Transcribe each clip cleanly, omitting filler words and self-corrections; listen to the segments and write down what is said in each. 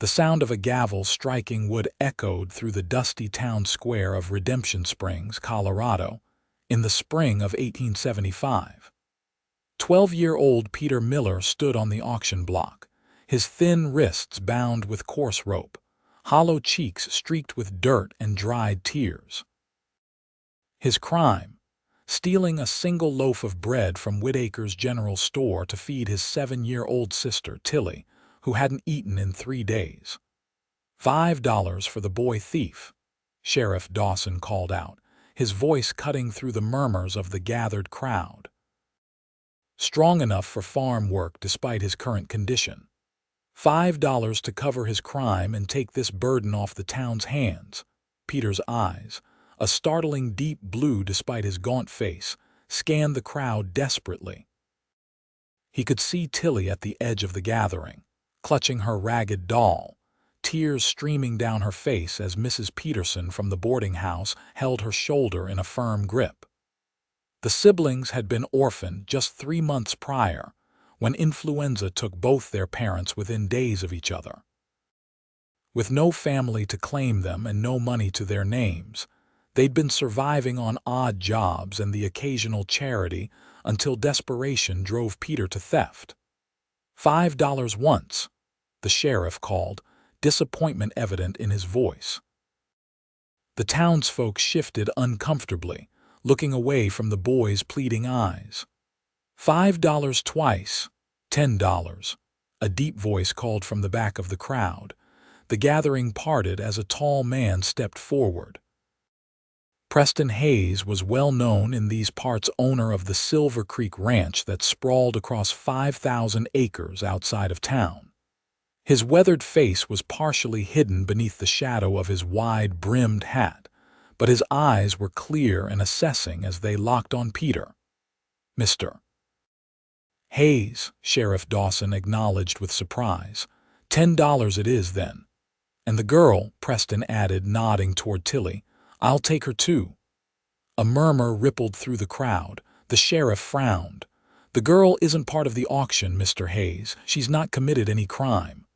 The sound of a gavel striking wood echoed through the dusty town square of Redemption Springs, Colorado, in the spring of 1875. 12-year-old Peter Miller stood on the auction block, his thin wrists bound with coarse rope, hollow cheeks streaked with dirt and dried tears. His crime: stealing a single loaf of bread from Whitaker's General Store to feed his 7-year-old sister, Tilly, who hadn't eaten in 3 days. $5 for the boy thief, Sheriff Dawson called out, his voice cutting through the murmurs of the gathered crowd. Strong enough for farm work despite his current condition. $5 to cover his crime and take this burden off the town's hands. Peter's eyes, a startling deep blue despite his gaunt face, scanned the crowd desperately. He could see Tilly at the edge of the gathering, clutching her ragged doll, tears streaming down her face as Mrs. Peterson from the boarding house held her shoulder in a firm grip. The siblings had been orphaned just 3 months prior, when influenza took both their parents within days of each other. With no family to claim them and no money to their names, they'd been surviving on odd jobs and the occasional charity until desperation drove Peter to theft. $5 once, the sheriff called, disappointment evident in his voice. The townsfolk shifted uncomfortably, looking away from the boy's pleading eyes. $5 twice, $10, a deep voice called from the back of the crowd. The gathering parted as a tall man stepped forward. Preston Hayes was well known in these parts, owner of the Silver Creek Ranch that sprawled across 5,000 acres outside of town. His weathered face was partially hidden beneath the shadow of his wide-brimmed hat, but his eyes were clear and assessing as they locked on Peter. "Mr. Hayes," Sheriff Dawson acknowledged with surprise. $10 it is, then. And the girl, Preston added, nodding toward Tilly. "I'll take her too." A murmur rippled through the crowd. The sheriff frowned. "The girl isn't part of the auction, Mr. Hayes. She's not committed any crime."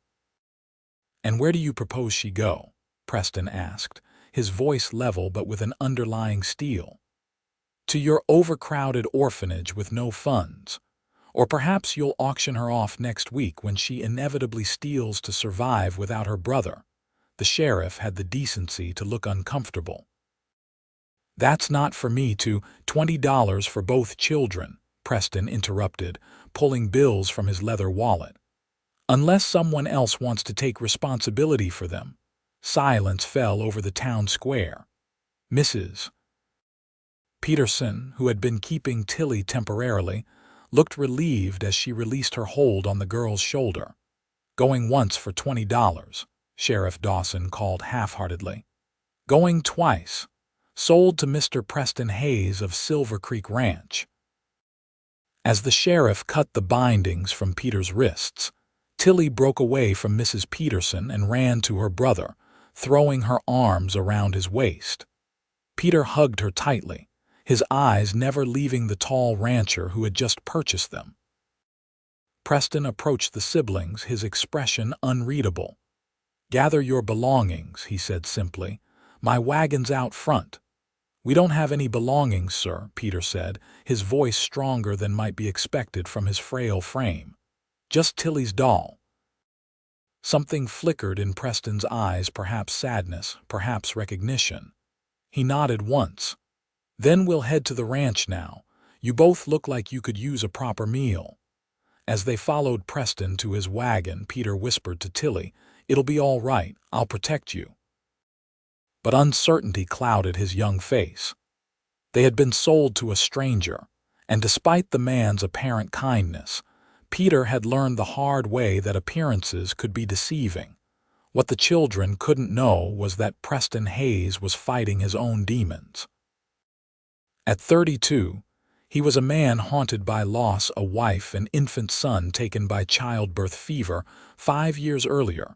"And where do you propose she go?" Preston asked, his voice level but with an underlying steel. "To your overcrowded orphanage with no funds. Or perhaps you'll auction her off next week when she inevitably steals to survive without her brother." The sheriff had the decency to look uncomfortable. "That's not for me to." $20 for both children, Preston interrupted, pulling bills from his leather wallet. "Unless someone else wants to take responsibility for them." Silence fell over the town square. Mrs. Peterson, who had been keeping Tilly temporarily, looked relieved as she released her hold on the girl's shoulder. "Going once for $20, Sheriff Dawson called half-heartedly. "Going twice. Sold to Mr. Preston Hayes of Silver Creek Ranch." As the sheriff cut the bindings from Peter's wrists, Tilly broke away from Mrs. Peterson and ran to her brother, throwing her arms around his waist. Peter hugged her tightly, his eyes never leaving the tall rancher who had just purchased them. Preston approached the siblings, his expression unreadable. "Gather your belongings," he said simply. "My wagon's out front." "We don't have any belongings, sir," Peter said, his voice stronger than might be expected from his frail frame. "Just Tilly's doll." Something flickered in Preston's eyes, perhaps sadness, perhaps recognition. He nodded once. "Then we'll head to the ranch now. You both look like you could use a proper meal." As they followed Preston to his wagon, Peter whispered to Tilly, "It'll be all right. I'll protect you." But uncertainty clouded his young face. They had been sold to a stranger, and despite the man's apparent kindness, Peter had learned the hard way that appearances could be deceiving. What the children couldn't know was that Preston Hayes was fighting his own demons. At 32, he was a man haunted by loss, a wife and infant son taken by childbirth fever 5 years earlier,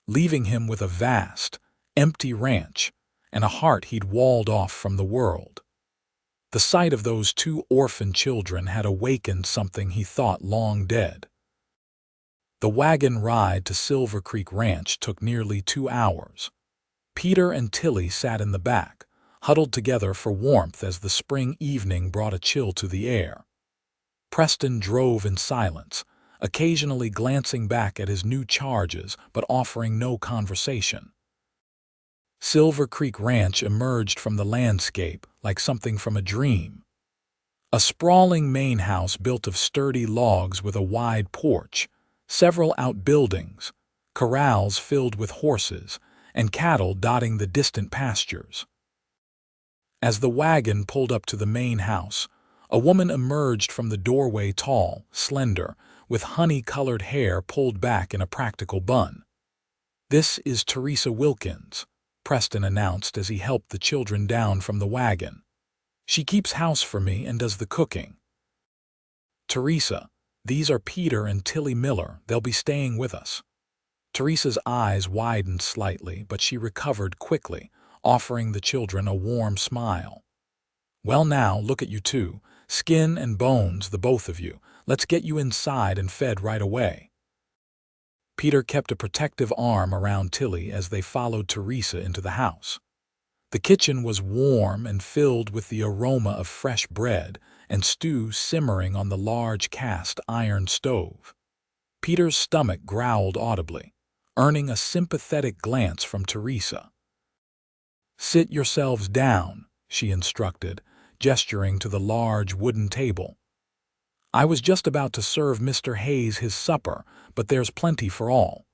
leaving him with a vast, empty ranch and a heart he'd walled off from the world. The sight of those 2 orphan children had awakened something he thought long dead. The wagon ride to Silver Creek Ranch took nearly 2 hours. Peter and Tilly sat in the back, huddled together for warmth as the spring evening brought a chill to the air. Preston drove in silence, occasionally glancing back at his new charges but offering no conversation. Silver Creek Ranch emerged from the landscape like something from a dream. A sprawling main house built of sturdy logs with a wide porch, several outbuildings, corrals filled with horses, and cattle dotting the distant pastures. As the wagon pulled up to the main house, a woman emerged from the doorway, tall, slender, with honey-colored hair pulled back in a practical bun. "This is Teresa Wilkins," Preston announced as he helped the children down from the wagon. "She keeps house for me and does the cooking." "Teresa, these are Peter and Tilly Miller. They'll be staying with us." Teresa's eyes widened slightly, but she recovered quickly, offering the children a warm smile. "Well now, look at you two, skin and bones, the both of you. Let's get you inside and fed right away." Peter kept a protective arm around Tilly as they followed Teresa into the house. The kitchen was warm and filled with the aroma of fresh bread and stew simmering on the large cast-iron stove. Peter's stomach growled audibly, earning a sympathetic glance from Teresa. "Sit yourselves down," she instructed, gesturing to the large wooden table. "I was just about to serve Mr. Hayes his supper, but there's plenty for all."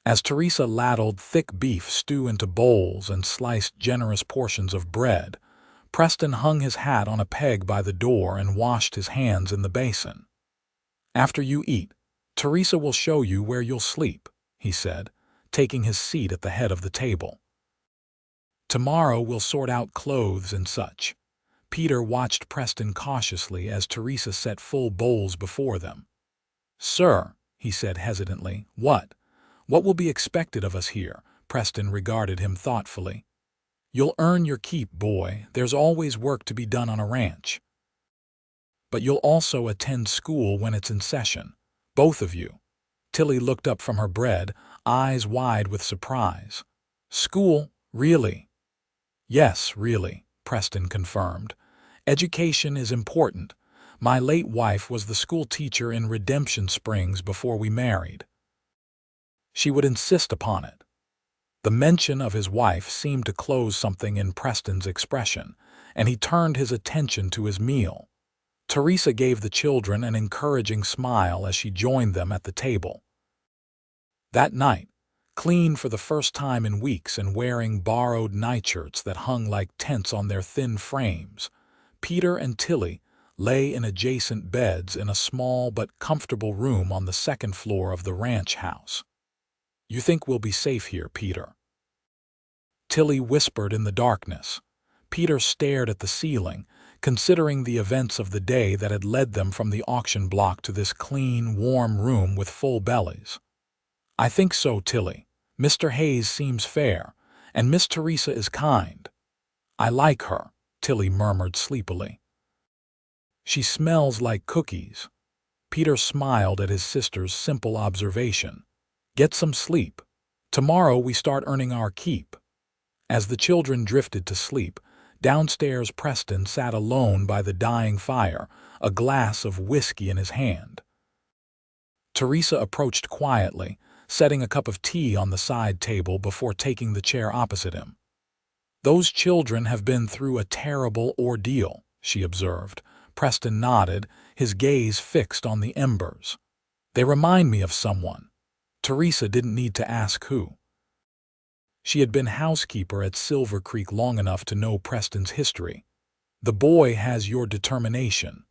As Teresa ladled thick beef stew into bowls and sliced generous portions of bread, Preston hung his hat on a peg by the door and washed his hands in the basin. "After you eat, Teresa will show you where you'll sleep," he said, taking his seat at the head of the table. "Tomorrow we'll sort out clothes and such." Peter watched Preston cautiously as Teresa set full bowls before them. "Sir," he said hesitantly, What will be expected of us here?" Preston regarded him thoughtfully. "You'll earn your keep, boy. There's always work to be done on a ranch. But you'll also attend school when it's in session. Both of you." Tilly looked up from her bread, eyes wide with surprise. "School? Really?" "Yes, really," Preston confirmed. "Education is important. My late wife was the school teacher in Redemption Springs before we married. She would insist upon it." The mention of his wife seemed to close something in Preston's expression, and he turned his attention to his meal. Teresa gave the children an encouraging smile as she joined them at the table. That night, clean for the first time in weeks and wearing borrowed nightshirts that hung like tents on their thin frames, Peter and Tilly lay in adjacent beds in a small but comfortable room on the second floor of the ranch house. "You think we'll be safe here, Peter?" Tilly whispered in the darkness. Peter stared at the ceiling, considering the events of the day that had led them from the auction block to this clean, warm room with full bellies. "I think so, Tilly. Mr. Hayes seems fair, and Miss Teresa is kind. I like her," Tilly murmured sleepily. "She smells like cookies." Peter smiled at his sister's simple observation. "Get some sleep. Tomorrow we start earning our keep." As the children drifted to sleep, downstairs Preston sat alone by the dying fire, a glass of whiskey in his hand. Teresa approached quietly, setting a cup of tea on the side table before taking the chair opposite him. "Those children have been through a terrible ordeal," she observed. Preston nodded, his gaze fixed on the embers. "They remind me of someone." Teresa didn't need to ask who. She had been housekeeper at Silver Creek long enough to know Preston's history. "The boy has your determination."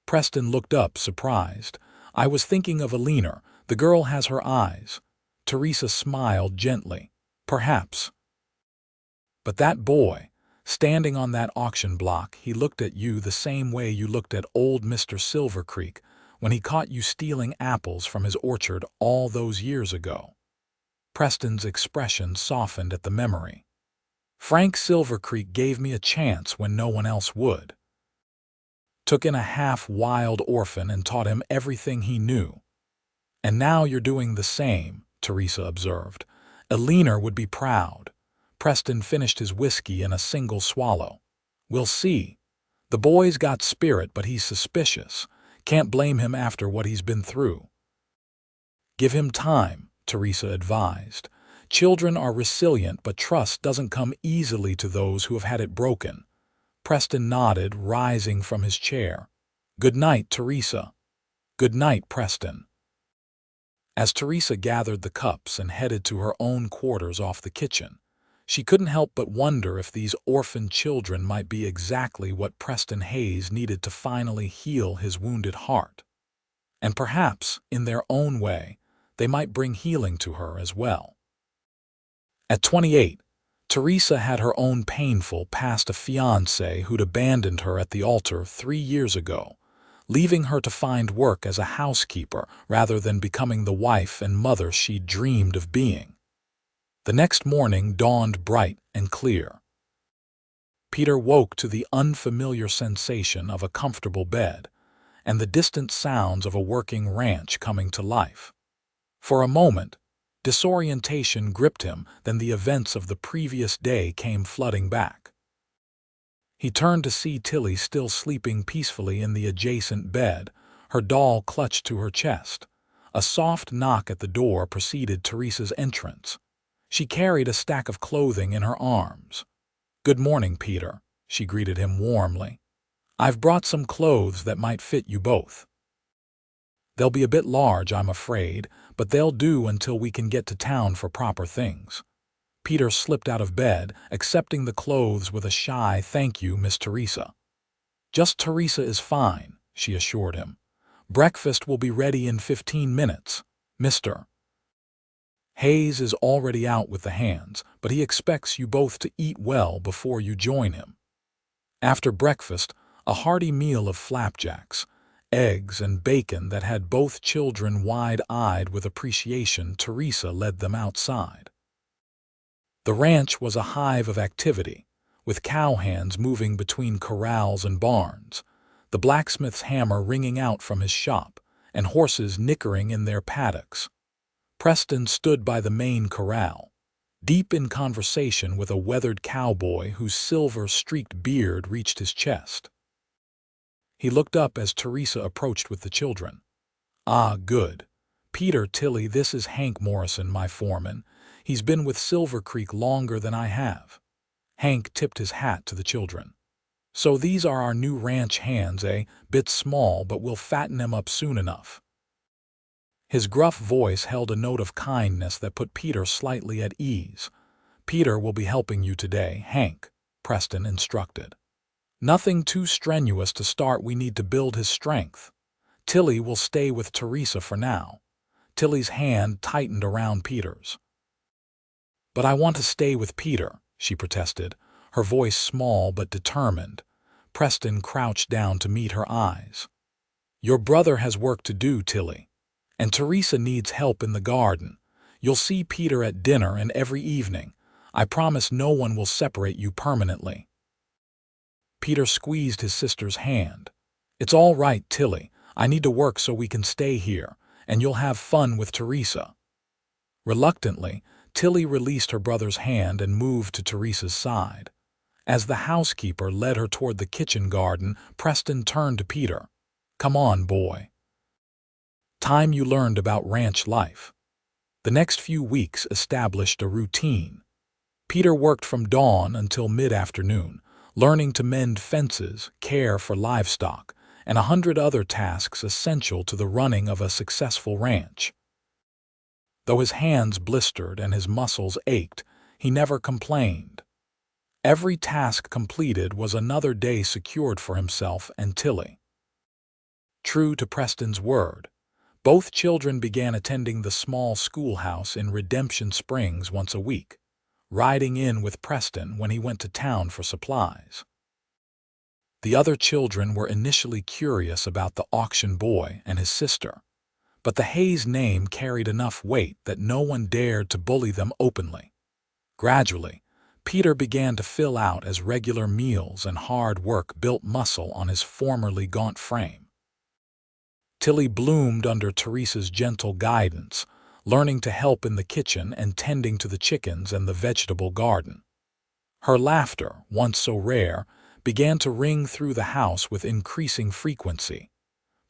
Preston looked up, surprised. "I was thinking of Alina. The girl has her eyes." Teresa smiled gently. "Perhaps. But that boy, standing on that auction block, he looked at you the same way you looked at old Mr. Silver Creek when he caught you stealing apples from his orchard all those years ago." Preston's expression softened at the memory. "Frank Silver Creek gave me a chance when no one else would. Took in a half-wild orphan and taught him everything he knew. And now you're doing the same, Teresa observed. A leaner would be proud. Preston finished his whiskey in a single swallow. We'll see. The boy's got spirit, but he's suspicious. Can't blame him after what he's been through. Give him time, Teresa advised. Children are resilient, but trust doesn't come easily to those who have had it broken. Preston nodded, rising from his chair. Good night, Teresa. Good night, Preston. As Teresa gathered the cups and headed to her own quarters off the kitchen, she couldn't help but wonder if these orphan children might be exactly what Preston Hayes needed to finally heal his wounded heart. And perhaps, in their own way, they might bring healing to her as well. At 28, Teresa had her own painful past, a fiancé who'd abandoned her at the altar 3 years ago, leaving her to find work as a housekeeper rather than becoming the wife and mother she'd dreamed of being. The next morning dawned bright and clear. Peter woke to the unfamiliar sensation of a comfortable bed and the distant sounds of a working ranch coming to life. For a moment, disorientation gripped him, then the events of the previous day came flooding back. He turned to see Tilly still sleeping peacefully in the adjacent bed, her doll clutched to her chest. A soft knock at the door preceded Teresa's entrance. She carried a stack of clothing in her arms. "Good morning, Peter," she greeted him warmly. "I've brought some clothes that might fit you both. They'll be a bit large, I'm afraid, but they'll do until we can get to town for proper things." Peter slipped out of bed, accepting the clothes with a shy "Thank you, Miss Teresa." "Just Teresa is fine," she assured him. "Breakfast will be ready in 15 minutes, Mr. Hayes is already out with the hands, but he expects you both to eat well before you join him." After breakfast, a hearty meal of flapjacks, eggs, and bacon that had both children wide-eyed with appreciation, Teresa led them outside. The ranch was a hive of activity, with cowhands moving between corrals and barns, the blacksmith's hammer ringing out from his shop, and horses nickering in their paddocks. Preston stood by the main corral, deep in conversation with a weathered cowboy whose silver-streaked beard reached his chest. He looked up as Teresa approached with the children. "Ah, good. Peter, Tilly, this is Hank Morrison, my foreman. He's been with Silver Creek longer than I have." Hank tipped his hat to the children. "So these are our new ranch hands, eh? Bit small, but we'll fatten them up soon enough." His gruff voice held a note of kindness that put Peter slightly at ease. "Peter will be helping you today, Hank," Preston instructed. "Nothing too strenuous to start. We need to build his strength. Tilly will stay with Teresa for now." Tilly's hand tightened around Peter's. "But I want to stay with Peter," she protested, her voice small but determined. Preston crouched down to meet her eyes. "Your brother has work to do, Tilly. And Teresa needs help in the garden. You'll see Peter at dinner and every evening. I promise no one will separate you permanently." Peter squeezed his sister's hand. "It's all right, Tilly. I need to work so we can stay here, and you'll have fun with Teresa." Reluctantly, Tilly released her brother's hand and moved to Teresa's side. As the housekeeper led her toward the kitchen garden, Preston turned to Peter. "Come on, boy. Time you learned about ranch life." The next few weeks established a routine. Peter worked from dawn until mid-afternoon, learning to mend fences, care for livestock, and 100 other tasks essential to the running of a successful ranch. Though his hands blistered and his muscles ached, he never complained. Every task completed was another day secured for himself and Tilly. True to Preston's word, both children began attending the small schoolhouse in Redemption Springs once a week, riding in with Preston when he went to town for supplies. The other children were initially curious about the auction boy and his sister, but the Hayes name carried enough weight that no one dared to bully them openly. Gradually, Peter began to fill out as regular meals and hard work built muscle on his formerly gaunt frame. Tilly bloomed under Teresa's gentle guidance, learning to help in the kitchen and tending to the chickens and the vegetable garden. Her laughter, once so rare, began to ring through the house with increasing frequency.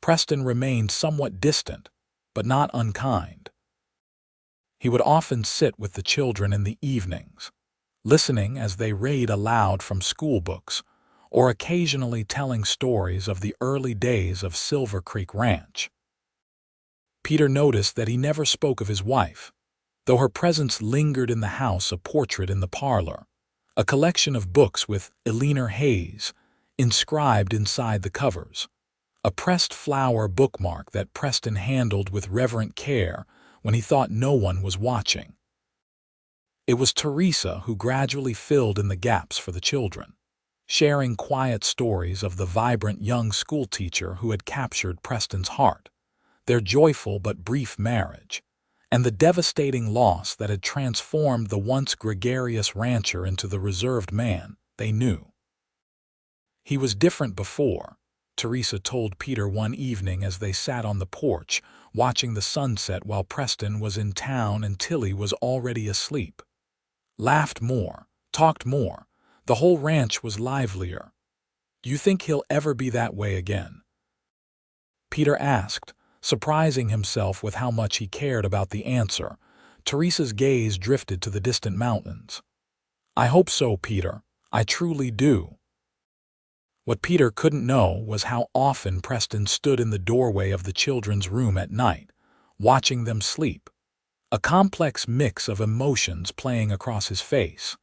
Preston remained somewhat distant, but not unkind. He would often sit with the children in the evenings, listening as they read aloud from school books, or occasionally telling stories of the early days of Silver Creek Ranch. Peter noticed that he never spoke of his wife, though her presence lingered in the house, a portrait in the parlor, a collection of books with Preston Hayes inscribed inside the covers, a pressed flower bookmark that Preston handled with reverent care when he thought no one was watching. It was Teresa who gradually filled in the gaps for the children, sharing quiet stories of the vibrant young schoolteacher who had captured Preston's heart, their joyful but brief marriage, and the devastating loss that had transformed the once gregarious rancher into the reserved man they knew. He was different before, Teresa told Peter one evening as they sat on the porch, watching the sunset while Preston was in town and Tilly was already asleep. Laughed more, talked more, the whole ranch was livelier. "Do you think he'll ever be that way again?" Peter asked, surprising himself with how much he cared about the answer. Teresa's gaze drifted to the distant mountains. "I hope so, Peter. I truly do." What Peter couldn't know was how often Preston stood in the doorway of the children's room at night, watching them sleep, a complex mix of emotions playing across his face.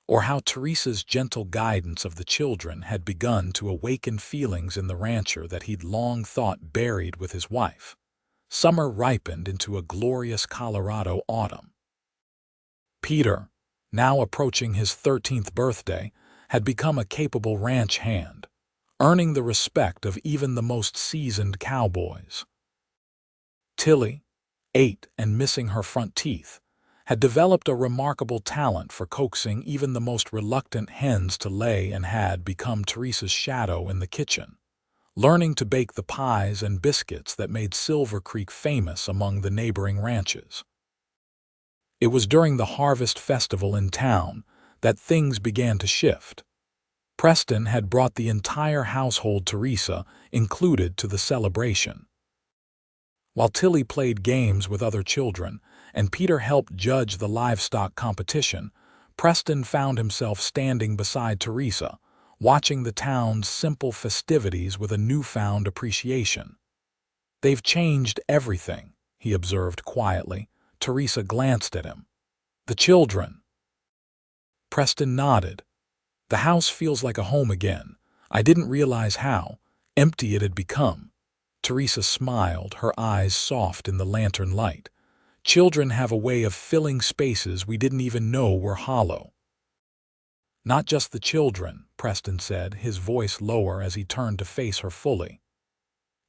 Or how Teresa's gentle guidance of the children had begun to awaken feelings in the rancher that he'd long thought buried with his wife. Summer ripened into a glorious Colorado autumn. Peter, now approaching his 13th birthday, had become a capable ranch hand, earning the respect of even the most seasoned cowboys. Tilly, 8 and missing her front teeth, had developed a remarkable talent for coaxing even the most reluctant hens to lay and had become Teresa's shadow in the kitchen, learning to bake the pies and biscuits that made Silver Creek famous among the neighboring ranches. It was during the harvest festival in town that things began to shift. Preston had brought the entire household, Teresa included, to the celebration. While Tilly played games with other children and Peter helped judge the livestock competition, Preston found himself standing beside Teresa, watching the town's simple festivities with a newfound appreciation. "They've changed everything," he observed quietly. Teresa glanced at him. "The children." Preston nodded. "The house feels like a home again. I didn't realize how empty it had become." Teresa smiled, her eyes soft in the lantern light. "Children have a way of filling spaces we didn't even know were hollow." "Not just the children," Preston said, his voice lower as he turned to face her fully.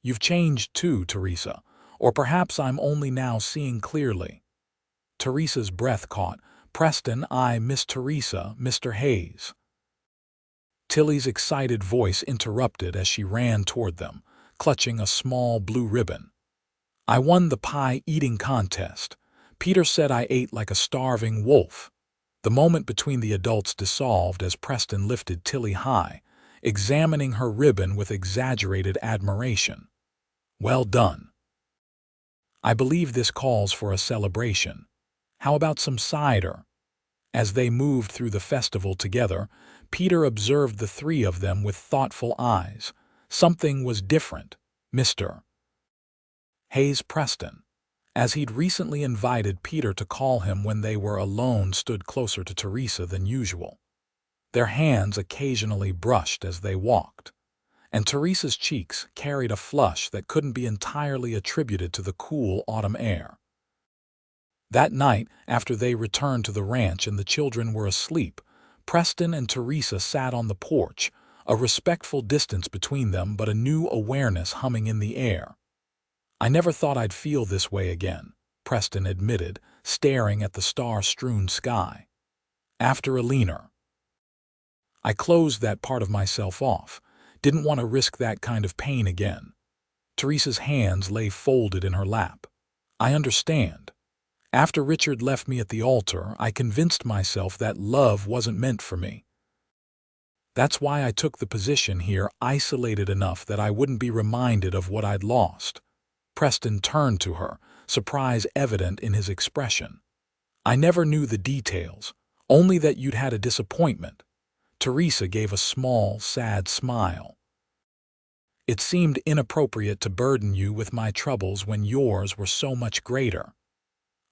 "You've changed too, Teresa, or perhaps I'm only now seeing clearly." Teresa's breath caught. "Preston, I miss Teresa, Mr. Hayes." Tilly's excited voice interrupted as she ran toward them, clutching a small blue ribbon. "I won the pie-eating contest. Peter said I ate like a starving wolf." The moment between the adults dissolved as Preston lifted Tilly high, examining her ribbon with exaggerated admiration. "Well done. I believe this calls for a celebration. How about some cider?" As they moved through the festival together, Peter observed the three of them with thoughtful eyes. Something was different. Mr. Hayes Preston, as he'd recently invited Peter to call him when they were alone, stood closer to Teresa than usual. Their hands occasionally brushed as they walked, and Teresa's cheeks carried a flush that couldn't be entirely attributed to the cool autumn air. That night, after they returned to the ranch and the children were asleep, Preston and Teresa sat on the porch, a respectful distance between them but a new awareness humming in the air. "I never thought I'd feel this way again," Preston admitted, staring at the star-strewn sky. "After Eleanor, I closed that part of myself off. Didn't want to risk that kind of pain again." Teresa's hands lay folded in her lap. I understand. After Richard left me at the altar, I convinced myself that love wasn't meant for me. That's why I took the position here, isolated enough that I wouldn't be reminded of what I'd lost. Preston turned to her, surprise evident in his expression. I never knew the details, only that you'd had a disappointment. Teresa gave a small, sad smile. It seemed inappropriate to burden you with my troubles when yours were so much greater.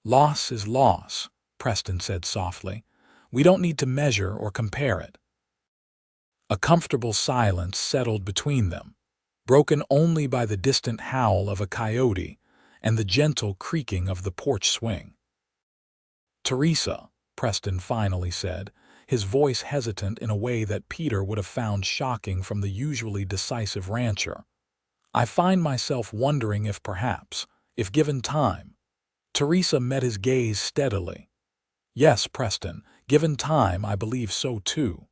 Loss is loss, Preston said softly. We don't need to measure or compare it. A comfortable silence settled between them, broken only by the distant howl of a coyote and the gentle creaking of the porch swing. Teresa, Preston finally said, his voice hesitant in a way that Peter would have found shocking from the usually decisive rancher. I find myself wondering if perhaps, if given time. Teresa met his gaze steadily. Yes, Preston, given time, I believe so too.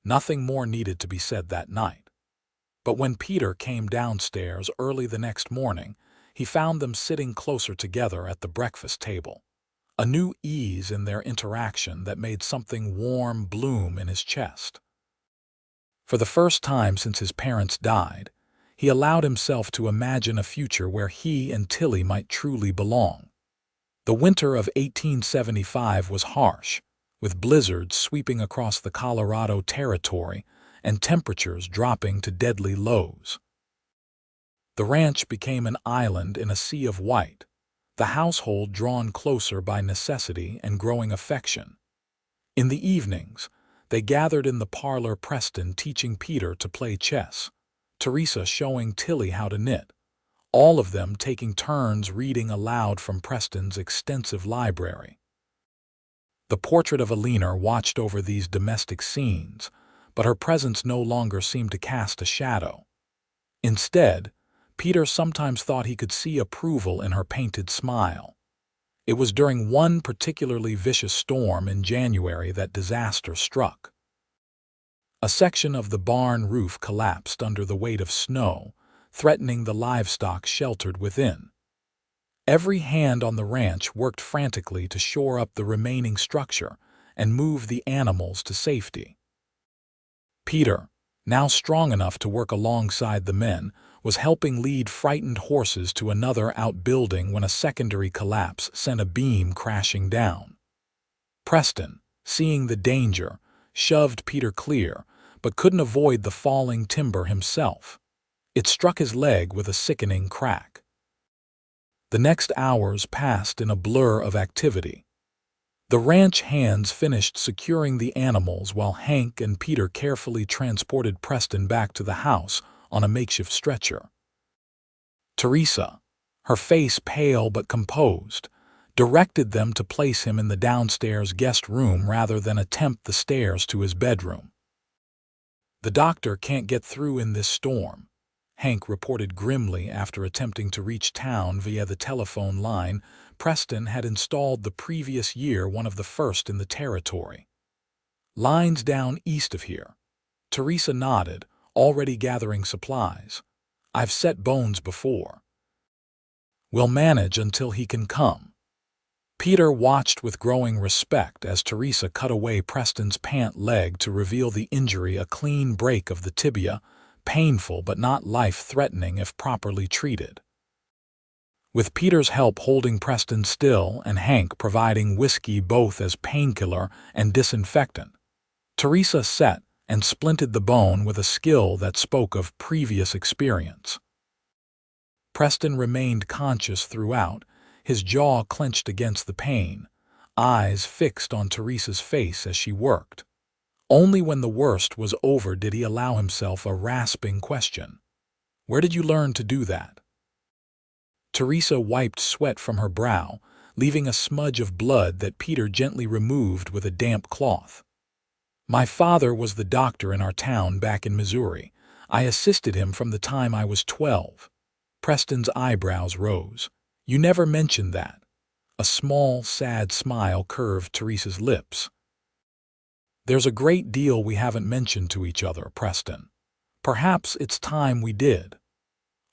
Nothing more needed to be said that night. But when Peter came downstairs early the next morning, he found them sitting closer together at the breakfast table. A new ease in their interaction that made something warm bloom in his chest. For the first time since his parents died, he allowed himself to imagine a future where he and Tilly might truly belong. The winter of 1875 was harsh, with blizzards sweeping across the Colorado Territory and temperatures dropping to deadly lows. The ranch became an island in a sea of white, the household drawn closer by necessity and growing affection. In the evenings, they gathered in the parlor, Preston teaching Peter to play chess, Teresa showing Tilly how to knit, all of them taking turns reading aloud from Preston's extensive library. The portrait of Alina watched over these domestic scenes, but her presence no longer seemed to cast a shadow. Instead, Peter sometimes thought he could see approval in her painted smile. It was during one particularly vicious storm in January that disaster struck. A section of the barn roof collapsed under the weight of snow, threatening the livestock sheltered within. Every hand on the ranch worked frantically to shore up the remaining structure and move the animals to safety. Peter, now strong enough to work alongside the men, was helping lead frightened horses to another outbuilding when a secondary collapse sent a beam crashing down. Preston, seeing the danger, shoved Peter clear, but couldn't avoid the falling timber himself. It struck his leg with a sickening crack. The next hours passed in a blur of activity. The ranch hands finished securing the animals while Hank and Peter carefully transported Preston back to the house on a makeshift stretcher. Teresa, her face pale but composed, directed them to place him in the downstairs guest room rather than attempt the stairs to his bedroom. "The doctor can't get through in this storm," Hank reported grimly after attempting to reach town via the telephone line Preston had installed the previous year, one of the first in the territory. "Lines down east of here." Teresa nodded, already gathering supplies. "I've set bones before. We'll manage until he can come." Peter watched with growing respect as Teresa cut away Preston's pant leg to reveal the injury, a clean break of the tibia, painful but not life-threatening if properly treated. With Peter's help holding Preston still and Hank providing whiskey both as painkiller and disinfectant, Teresa set and splinted the bone with a skill that spoke of previous experience. Preston remained conscious throughout, his jaw clenched against the pain, eyes fixed on Teresa's face as she worked. Only when the worst was over did he allow himself a rasping question. "Where did you learn to do that?" Teresa wiped sweat from her brow, leaving a smudge of blood that Peter gently removed with a damp cloth. "My father was the doctor in our town back in Missouri. I assisted him from the time I was 12. Preston's eyebrows rose. "You never mentioned that." A small, sad smile curved Teresa's lips. "There's a great deal we haven't mentioned to each other, Preston. Perhaps it's time we did."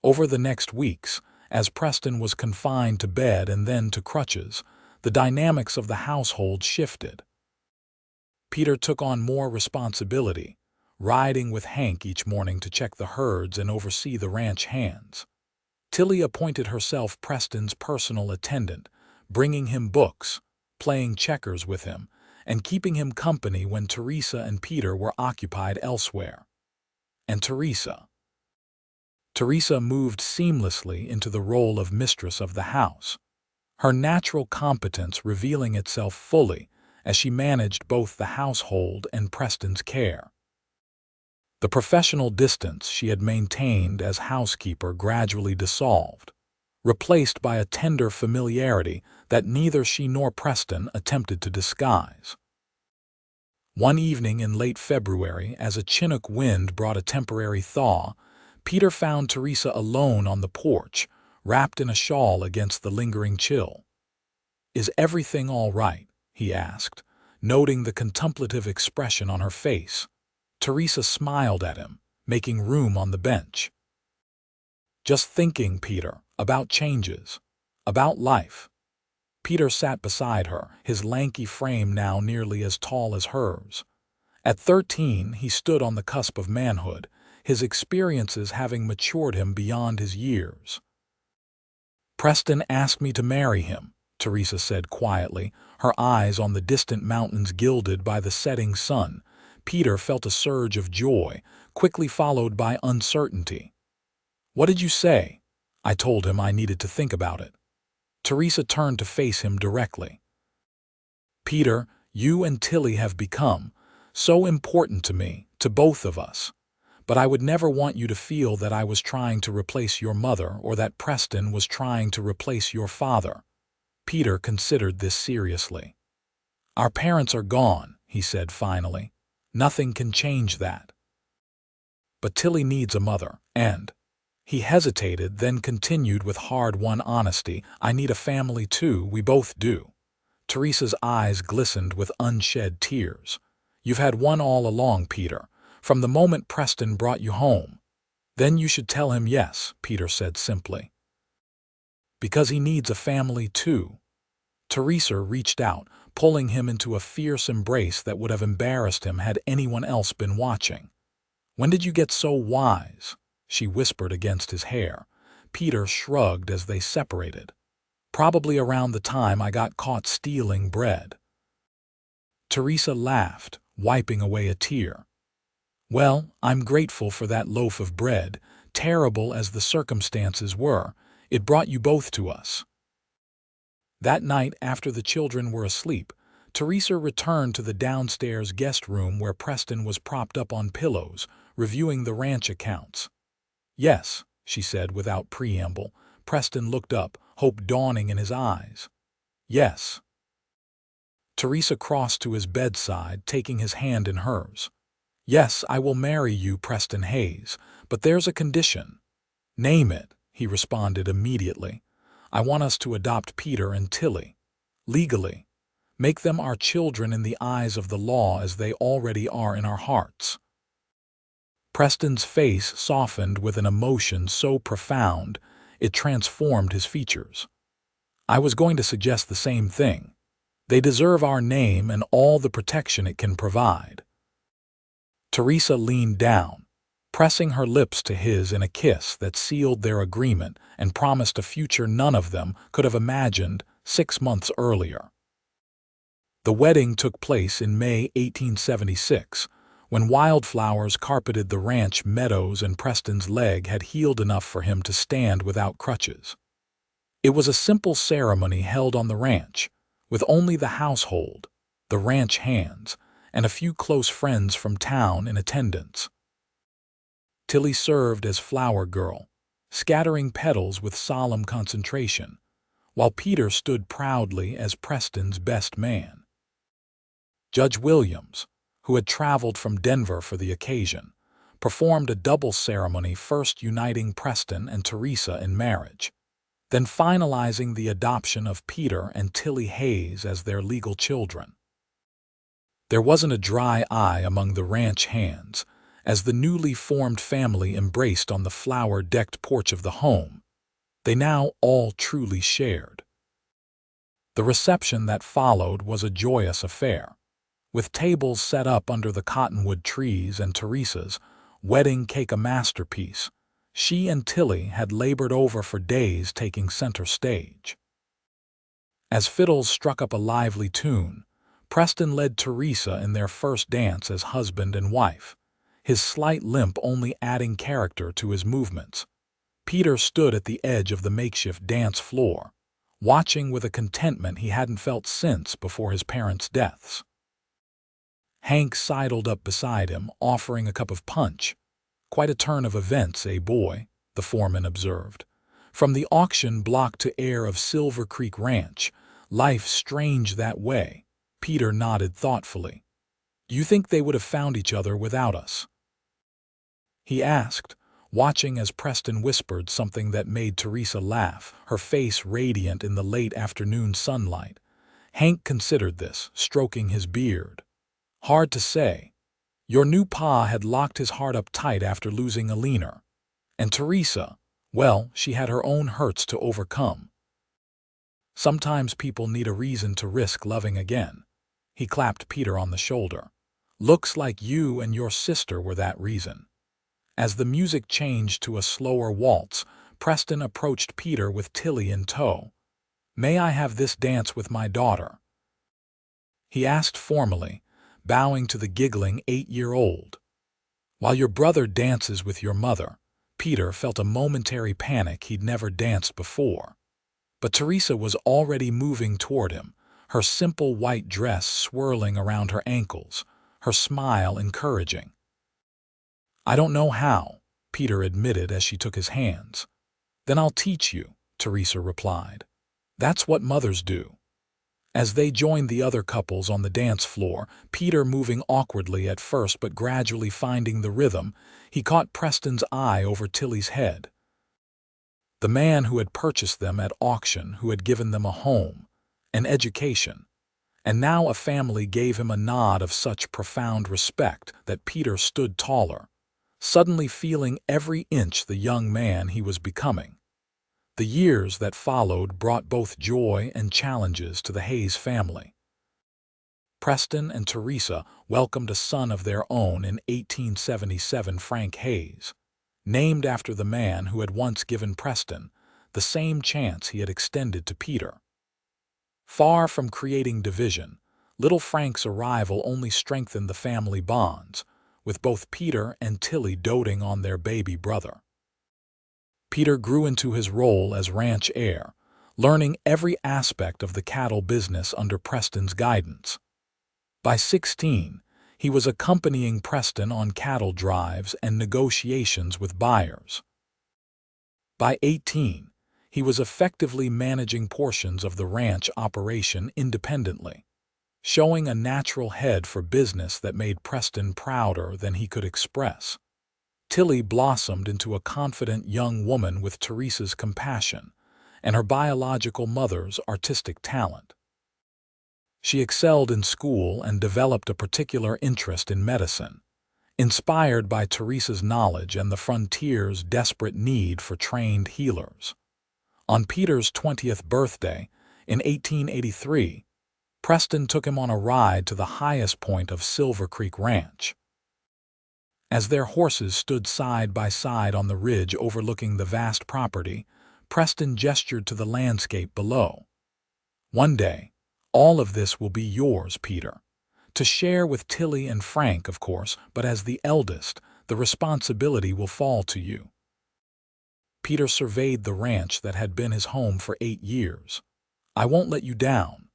Over the next weeks, as Preston was confined to bed and then to crutches, the dynamics of the household shifted. Peter took on more responsibility, riding with Hank each morning to check the herds and oversee the ranch hands. Tilly appointed herself Preston's personal attendant, bringing him books, playing checkers with him, and keeping him company when Teresa and Peter were occupied elsewhere. And Teresa moved seamlessly into the role of mistress of the house, her natural competence revealing itself fully as she managed both the household and Preston's care. The professional distance she had maintained as housekeeper gradually dissolved, replaced by a tender familiarity that neither she nor Preston attempted to disguise. One evening in late February, as a Chinook wind brought a temporary thaw, Peter found Teresa alone on the porch, wrapped in a shawl against the lingering chill. "Is everything all right?" he asked, noting the contemplative expression on her face. Teresa smiled at him, making room on the bench. "Just thinking, Peter, about changes, about life." Peter sat beside her, his lanky frame now nearly as tall as hers. At 13, he stood on the cusp of manhood, his experiences having matured him beyond his years. "Preston asked me to marry him," Teresa said quietly, her eyes on the distant mountains gilded by the setting sun. Peter felt a surge of joy, quickly followed by uncertainty. "What did you say?" I told him I needed to think about it. Teresa turned to face him directly. "Peter, you and Tilly have become so important to me, to both of us. But I would never want you to feel that I was trying to replace your mother or that Preston was trying to replace your father." Peter considered this seriously. "Our parents are gone," he said finally. "Nothing can change that. But Tilly needs a mother, and—" He hesitated, then continued with hard-won honesty, "I need a family too, we both do." Teresa's eyes glistened with unshed tears. "You've had one all along, Peter, from the moment Preston brought you home." "Then you should tell him yes," Peter said simply. "Because he needs a family too." Teresa reached out, pulling him into a fierce embrace that would have embarrassed him had anyone else been watching. "When did you get so wise?" she whispered against his hair. Peter shrugged as they separated. "Probably around the time I got caught stealing bread." Teresa laughed, wiping away a tear. "Well, I'm grateful for that loaf of bread. Terrible as the circumstances were, it brought you both to us." That night, after the children were asleep, Teresa returned to the downstairs guest room where Preston was propped up on pillows, reviewing the ranch accounts. "Yes," she said without preamble. Preston looked up, hope dawning in his eyes. "Yes." Teresa crossed to his bedside, taking his hand in hers. "Yes, I will marry you, Preston Hayes, but there's a condition." "Name it," he responded immediately. "I want us to adopt Peter and Tilly. Legally. Make them our children in the eyes of the law as they already are in our hearts." Preston's face softened with an emotion so profound it transformed his features. "I was going to suggest the same thing. They deserve our name and all the protection it can provide." Teresa leaned down, pressing her lips to his in a kiss that sealed their agreement and promised a future none of them could have imagined 6 months earlier. The wedding took place in May 1876, when wildflowers carpeted the ranch meadows and Preston's leg had healed enough for him to stand without crutches. It was a simple ceremony held on the ranch, with only the household, the ranch hands, and a few close friends from town in attendance. Tilly served as flower girl, scattering petals with solemn concentration, while Peter stood proudly as Preston's best man. Judge Williams, who had traveled from Denver for the occasion, performed a double ceremony, first uniting Preston and Teresa in marriage, then finalizing the adoption of Peter and Tilly Hayes as their legal children. There wasn't a dry eye among the ranch hands, as the newly formed family embraced on the flower-decked porch of the home they now all truly shared. The reception that followed was a joyous affair, with tables set up under the cottonwood trees and Teresa's wedding cake a masterpiece she and Tilly had labored over for days taking center stage. As fiddles struck up a lively tune, Preston led Teresa in their first dance as husband and wife, his slight limp only adding character to his movements. Peter stood at the edge of the makeshift dance floor, watching with a contentment he hadn't felt since before his parents' deaths. Hank sidled up beside him, offering a cup of punch. "Quite a turn of events, eh, boy?" the foreman observed. "From the auction block to heir of Silver Creek Ranch, life's strange that way." Peter nodded thoughtfully. "Do you think they would have found each other without us?" he asked, watching as Preston whispered something that made Teresa laugh, her face radiant in the late afternoon sunlight. Hank considered this, stroking his beard. "Hard to say. Your new pa had locked his heart up tight after losing a leaner. And Teresa, well, she had her own hurts to overcome. Sometimes people need a reason to risk loving again." He clapped Peter on the shoulder. "Looks like you and your sister were that reason." As the music changed to a slower waltz, Preston approached Peter with Tilly in tow. "May I have this dance with my daughter?" he asked formally, bowing to the giggling 8-year-old. While your brother dances with your mother, Peter felt a momentary panic he'd never danced before. But Teresa was already moving toward him, her simple white dress swirling around her ankles, her smile encouraging. "I don't know how," Peter admitted as she took his hands. "Then I'll teach you," Teresa replied. "That's what mothers do." As they joined the other couples on the dance floor, Peter moving awkwardly at first but gradually finding the rhythm, he caught Preston's eye over Tilly's head. The man who had purchased them at auction, who had given them a home, an education, and now a family gave him a nod of such profound respect that Peter stood taller, suddenly feeling every inch the young man he was becoming. The years that followed brought both joy and challenges to the Hayes family. Preston and Teresa welcomed a son of their own in 1877, Frank Hayes, named after the man who had once given Preston the same chance he had extended to Peter. Far from creating division, little Frank's arrival only strengthened the family bonds, with both Peter and Tilly doting on their baby brother. Peter grew into his role as ranch heir, learning every aspect of the cattle business under Preston's guidance. By 16, he was accompanying Preston on cattle drives and negotiations with buyers. By 18, he was effectively managing portions of the ranch operation independently, showing a natural head for business that made Preston prouder than he could express. Tilly blossomed into a confident young woman with Teresa's compassion and her biological mother's artistic talent. She excelled in school and developed a particular interest in medicine, inspired by Teresa's knowledge and the frontier's desperate need for trained healers. On Peter's 20th birthday, in 1883, Preston took him on a ride to the highest point of Silver Creek Ranch. As their horses stood side by side on the ridge overlooking the vast property, Preston gestured to the landscape below. "One day, all of this will be yours, Peter. To share with Tilly and Frank, of course, but as the eldest, the responsibility will fall to you." Peter surveyed the ranch that had been his home for 8 years. "I won't let you down."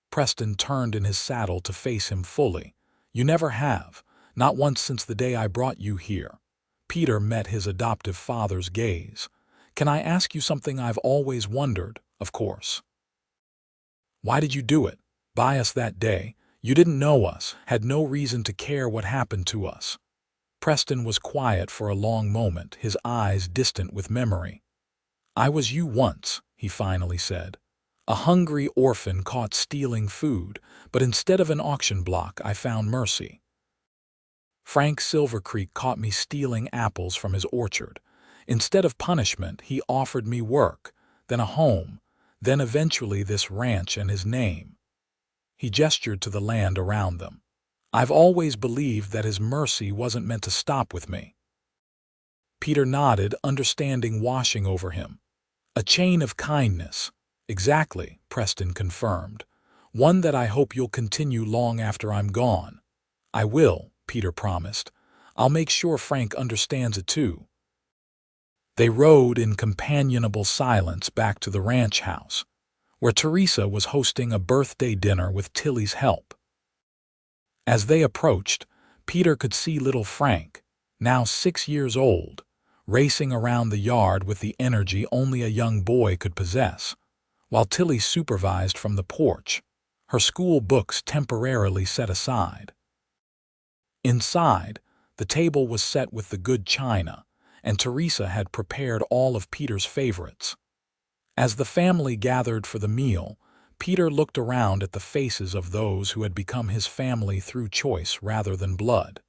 Preston turned in his saddle to face him fully. "You never have. Not once since the day I brought you here." Peter met his adoptive father's gaze. "Can I ask you something I've always wondered, of course? Why did you do it? Buy us that day? You didn't know us, had no reason to care what happened to us." Preston was quiet for a long moment, his eyes distant with memory. "I was you once," he finally said. "A hungry orphan caught stealing food, but instead of an auction block I found mercy. Frank Silver Creek caught me stealing apples from his orchard. Instead of punishment, he offered me work, then a home, then eventually this ranch and his name. He gestured to the land around them. I've always believed that his mercy wasn't meant to stop with me. Peter nodded, understanding washing over him. A chain of kindness. Exactly, Preston confirmed. One that I hope you'll continue long after I'm gone. I will, Peter promised. I'll make sure Frank understands it too. They rode in companionable silence back to the ranch house, where Teresa was hosting a birthday dinner with Tilly's help. As they approached, Peter could see little Frank, now 6 years old, racing around the yard with the energy only a young boy could possess, while Tilly supervised from the porch, her school books temporarily set aside. Inside, the table was set with the good china, and Teresa had prepared all of Peter's favorites. As the family gathered for the meal, Peter looked around at the faces of those who had become his family through choice rather than blood.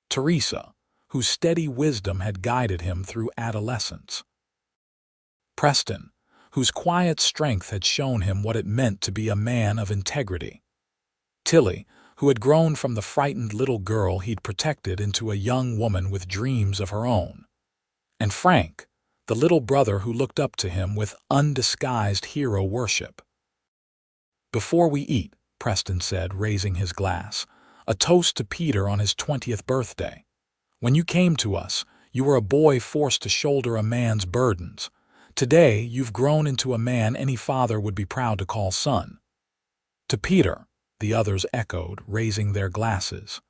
Teresa, whose steady wisdom had guided him through adolescence. Preston, whose quiet strength had shown him what it meant to be a man of integrity. Tilly, who had grown from the frightened little girl he'd protected into a young woman with dreams of her own. And Frank, the little brother who looked up to him with undisguised hero worship. "Before we eat," Preston said, raising his glass, "a toast to Peter on his 20th birthday. When you came to us, you were a boy forced to shoulder a man's burdens. Today, you've grown into a man any father would be proud to call son." "To Peter," the others echoed, raising their glasses.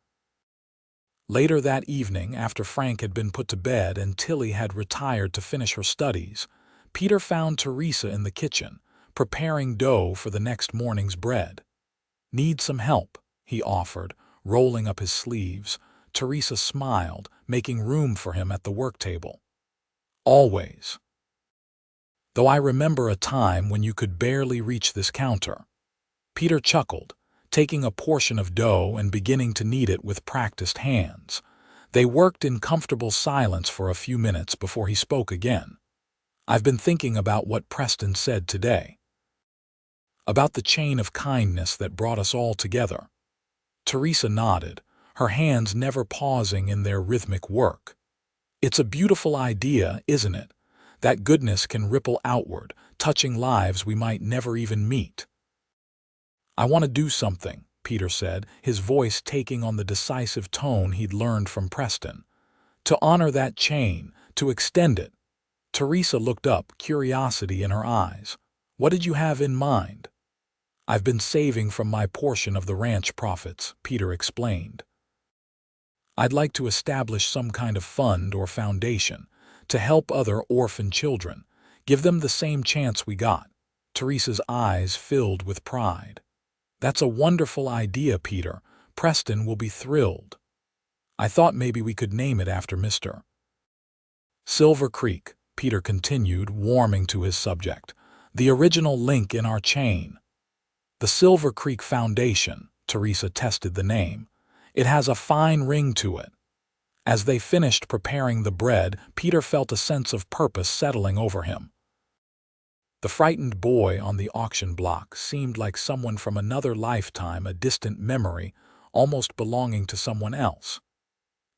Later that evening, after Frank had been put to bed and Tilly had retired to finish her studies, Peter found Teresa in the kitchen, preparing dough for the next morning's bread. "Need some help?" he offered, rolling up his sleeves. Teresa smiled, making room for him at the work table. "Always. Though I remember a time when you could barely reach this counter." Peter chuckled, taking a portion of dough and beginning to knead it with practiced hands. They worked in comfortable silence for a few minutes before he spoke again. "I've been thinking about what Preston said today. About the chain of kindness that brought us all together." Teresa nodded, her hands never pausing in their rhythmic work. "It's a beautiful idea, isn't it? That goodness can ripple outward, touching lives we might never even meet." "I want to do something," Peter said, his voice taking on the decisive tone he'd learned from Preston. "To honor that chain, to extend it." Teresa looked up, curiosity in her eyes. "What did you have in mind?" "I've been saving from my portion of the ranch profits," Peter explained. "I'd like to establish some kind of fund or foundation to help other orphan children, give them the same chance we got." Teresa's eyes filled with pride. "That's a wonderful idea, Peter. Preston will be thrilled. I thought maybe we could name it after Mr. Silver Creek," Peter continued, warming to his subject. "The original link in our chain." "The Silver Creek Foundation," Teresa tested the name. "It has a fine ring to it." As they finished preparing the bread, Peter felt a sense of purpose settling over him. The frightened boy on the auction block seemed like someone from another lifetime, a distant memory, almost belonging to someone else.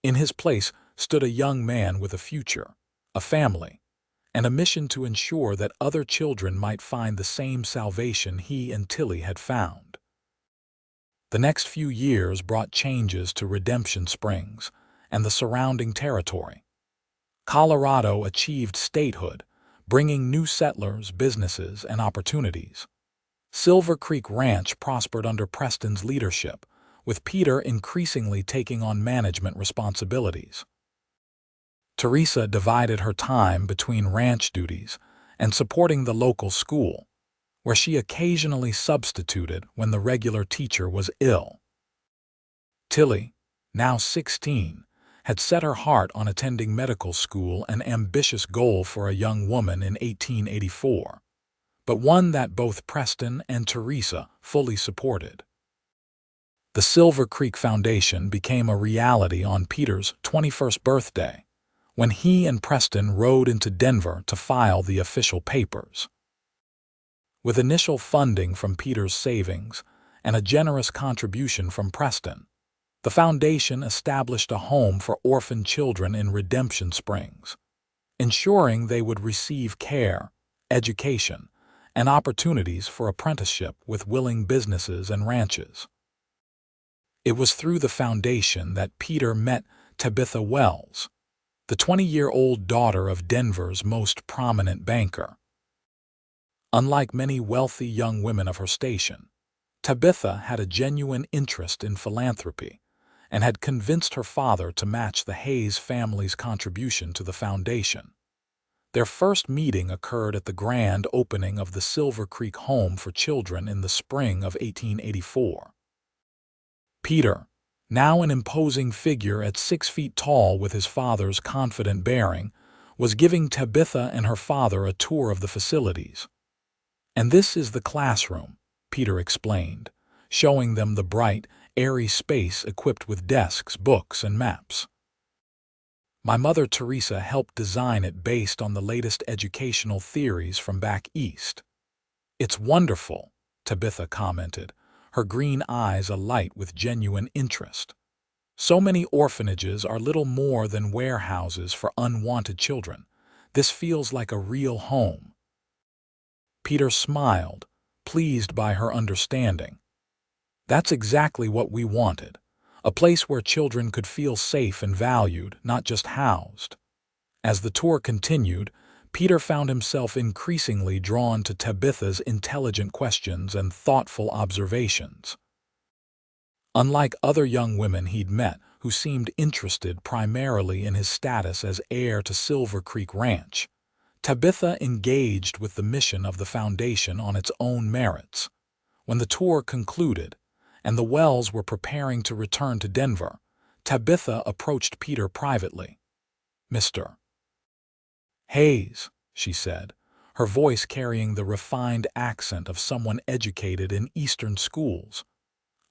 In his place stood a young man with a future, a family, and a mission to ensure that other children might find the same salvation he and Tilly had found. The next few years brought changes to Redemption Springs and the surrounding territory. Colorado achieved statehood, bringing new settlers, businesses, and opportunities. Silver Creek Ranch prospered under Preston's leadership, with Peter increasingly taking on management responsibilities. Teresa divided her time between ranch duties and supporting the local school, where she occasionally substituted when the regular teacher was ill. Tilly, now 16, had set her heart on attending medical school, an ambitious goal for a young woman in 1884, but one that both Preston and Teresa fully supported. The Silver Creek Foundation became a reality on Peter's 21st birthday, when he and Preston rode into Denver to file the official papers. With initial funding from Peter's savings and a generous contribution from Preston, the foundation established a home for orphan children in Redemption Springs, ensuring they would receive care, education, and opportunities for apprenticeship with willing businesses and ranches. It was through the foundation that Peter met Tabitha Wells, the 20-year-old daughter of Denver's most prominent banker. Unlike many wealthy young women of her station, Tabitha had a genuine interest in philanthropy and had convinced her father to match the Hayes family's contribution to the foundation. Their first meeting occurred at the grand opening of the Silver Creek Home for Children in the spring of 1884. Peter, now an imposing figure at 6 feet tall with his father's confident bearing, was giving Tabitha and her father a tour of the facilities. "And this is the classroom," Peter explained, showing them the bright, airy space equipped with desks, books, and maps. "My mother Teresa helped design it based on the latest educational theories from back east." "It's wonderful," Tabitha commented, her green eyes alight with genuine interest. "So many orphanages are little more than warehouses for unwanted children. This feels like a real home." Peter smiled, pleased by her understanding. "That's exactly what we wanted. A place where children could feel safe and valued, not just housed." As the tour continued, Peter found himself increasingly drawn to Tabitha's intelligent questions and thoughtful observations. Unlike other young women he'd met who seemed interested primarily in his status as heir to Silver Creek Ranch, Tabitha engaged with the mission of the foundation on its own merits. When the tour concluded, and the Wells were preparing to return to Denver, Tabitha approached Peter privately. "Mr. Hayes," she said, her voice carrying the refined accent of someone educated in Eastern schools,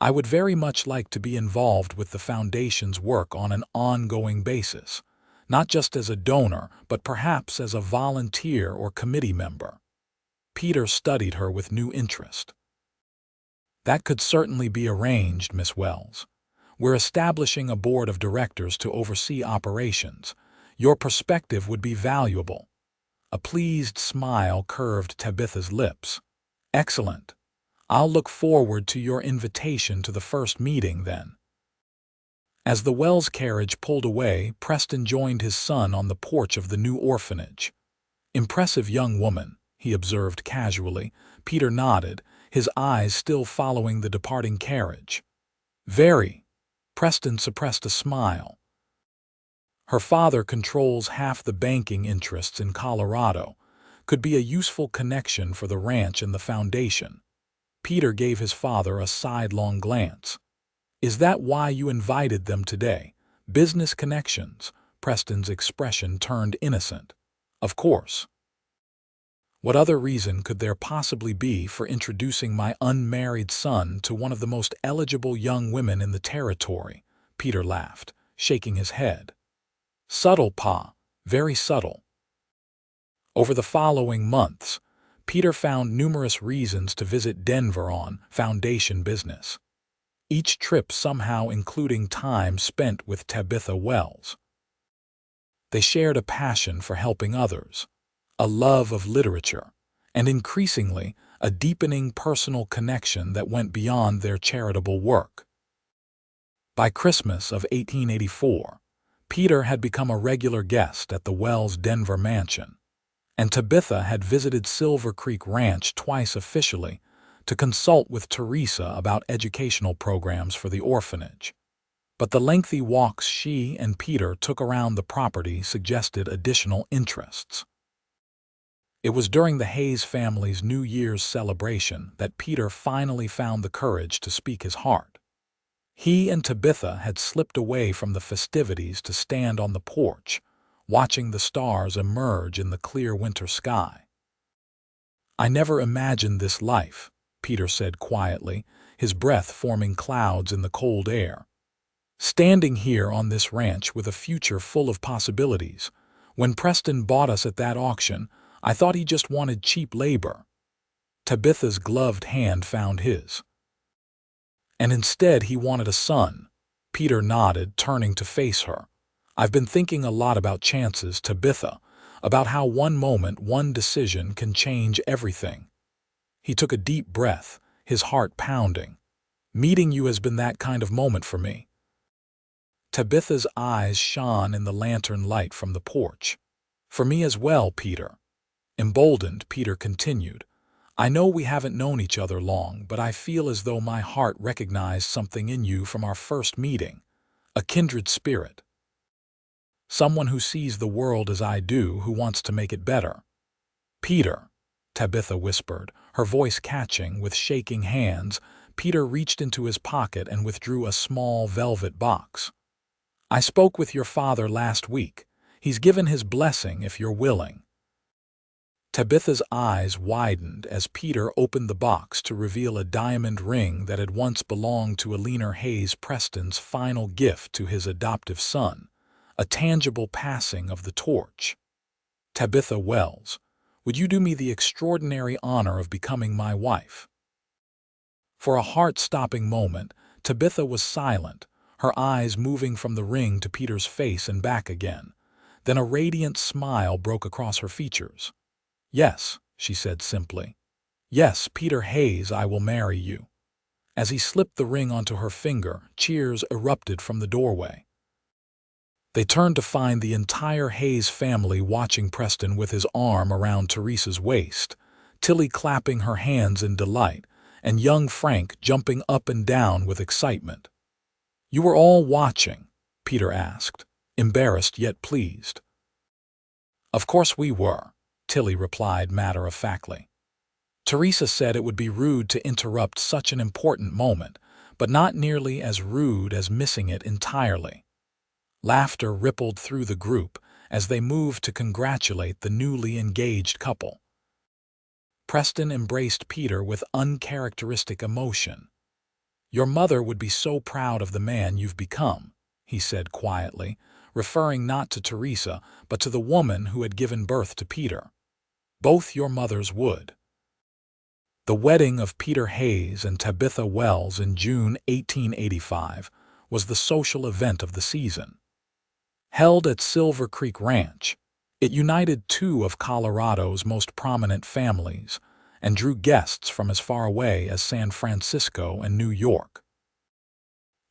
"I would very much like to be involved with the Foundation's work on an ongoing basis, not just as a donor, but perhaps as a volunteer or committee member." Peter studied her with new interest. "That could certainly be arranged, Miss Wells. We're establishing a board of directors to oversee operations. Your perspective would be valuable." A pleased smile curved Tabitha's lips. "Excellent. I'll look forward to your invitation to the first meeting then." As the Wells carriage pulled away, Preston joined his son on the porch of the new orphanage. "Impressive young woman," he observed casually. Peter nodded, his eyes still following the departing carriage. "Very." Preston suppressed a smile. "Her father controls half the banking interests in Colorado. Could be a useful connection for the ranch and the foundation." Peter gave his father a sidelong glance. "Is that why you invited them today? Business connections?" Preston's expression turned innocent. "Of course. What other reason could there possibly be for introducing my unmarried son to one of the most eligible young women in the territory?" Peter laughed, shaking his head. "Subtle, Pa, very subtle." Over the following months, Peter found numerous reasons to visit Denver on foundation business, each trip somehow including time spent with Tabitha Wells. They shared a passion for helping others, a love of literature, and increasingly a deepening personal connection that went beyond their charitable work. By Christmas of 1884, Peter had become a regular guest at the Wells Denver mansion, and Tabitha had visited Silver Creek Ranch twice officially to consult with Teresa about educational programs for the orphanage. But the lengthy walks she and Peter took around the property suggested additional interests. It was during the Hayes family's New Year's celebration that Peter finally found the courage to speak his heart. He and Tabitha had slipped away from the festivities to stand on the porch, watching the stars emerge in the clear winter sky. "I never imagined this life," Peter said quietly, his breath forming clouds in the cold air. Standing here on this ranch with a future full of possibilities, when Preston bought us at that auction, I thought he just wanted cheap labor. Tabitha's gloved hand found his. And instead he wanted a son. Peter nodded, turning to face her. I've been thinking a lot about chances, Tabitha, about how one moment, one decision can change everything. He took a deep breath, his heart pounding. Meeting you has been that kind of moment for me. Tabitha's eyes shone in the lantern light from the porch. For me as well, Peter. Emboldened, Peter continued. I know we haven't known each other long, but I feel as though my heart recognized something in you from our first meeting. A kindred spirit. Someone who sees the world as I do, who wants to make it better. Peter, Tabitha whispered, her voice catching. With shaking hands, Peter reached into his pocket and withdrew a small velvet box. I spoke with your father last week. He's given his blessing if you're willing. Tabitha's eyes widened as Peter opened the box to reveal a diamond ring that had once belonged to Eleanor Hayes, Preston's final gift to his adoptive son, a tangible passing of the torch. Tabitha Wells, would you do me the extraordinary honor of becoming my wife? For a heart-stopping moment, Tabitha was silent, her eyes moving from the ring to Peter's face and back again. Then a radiant smile broke across her features. Yes, she said simply. Yes, Peter Hayes, I will marry you. As he slipped the ring onto her finger, cheers erupted from the doorway. They turned to find the entire Hayes family watching Preston with his arm around Teresa's waist, Tilly clapping her hands in delight, and young Frank jumping up and down with excitement. You were all watching? Peter asked, embarrassed yet pleased. Of course we were, Tilly replied matter-of-factly. Teresa said it would be rude to interrupt such an important moment, but not nearly as rude as missing it entirely. Laughter rippled through the group as they moved to congratulate the newly engaged couple. Preston embraced Peter with uncharacteristic emotion. Your mother would be so proud of the man you've become, he said quietly, referring not to Teresa, but to the woman who had given birth to Peter. Both your mothers would. The wedding of Peter Hayes and Tabitha Wells in June 1885 was the social event of the season. Held at Silver Creek Ranch, it united two of Colorado's most prominent families and drew guests from as far away as San Francisco and New York.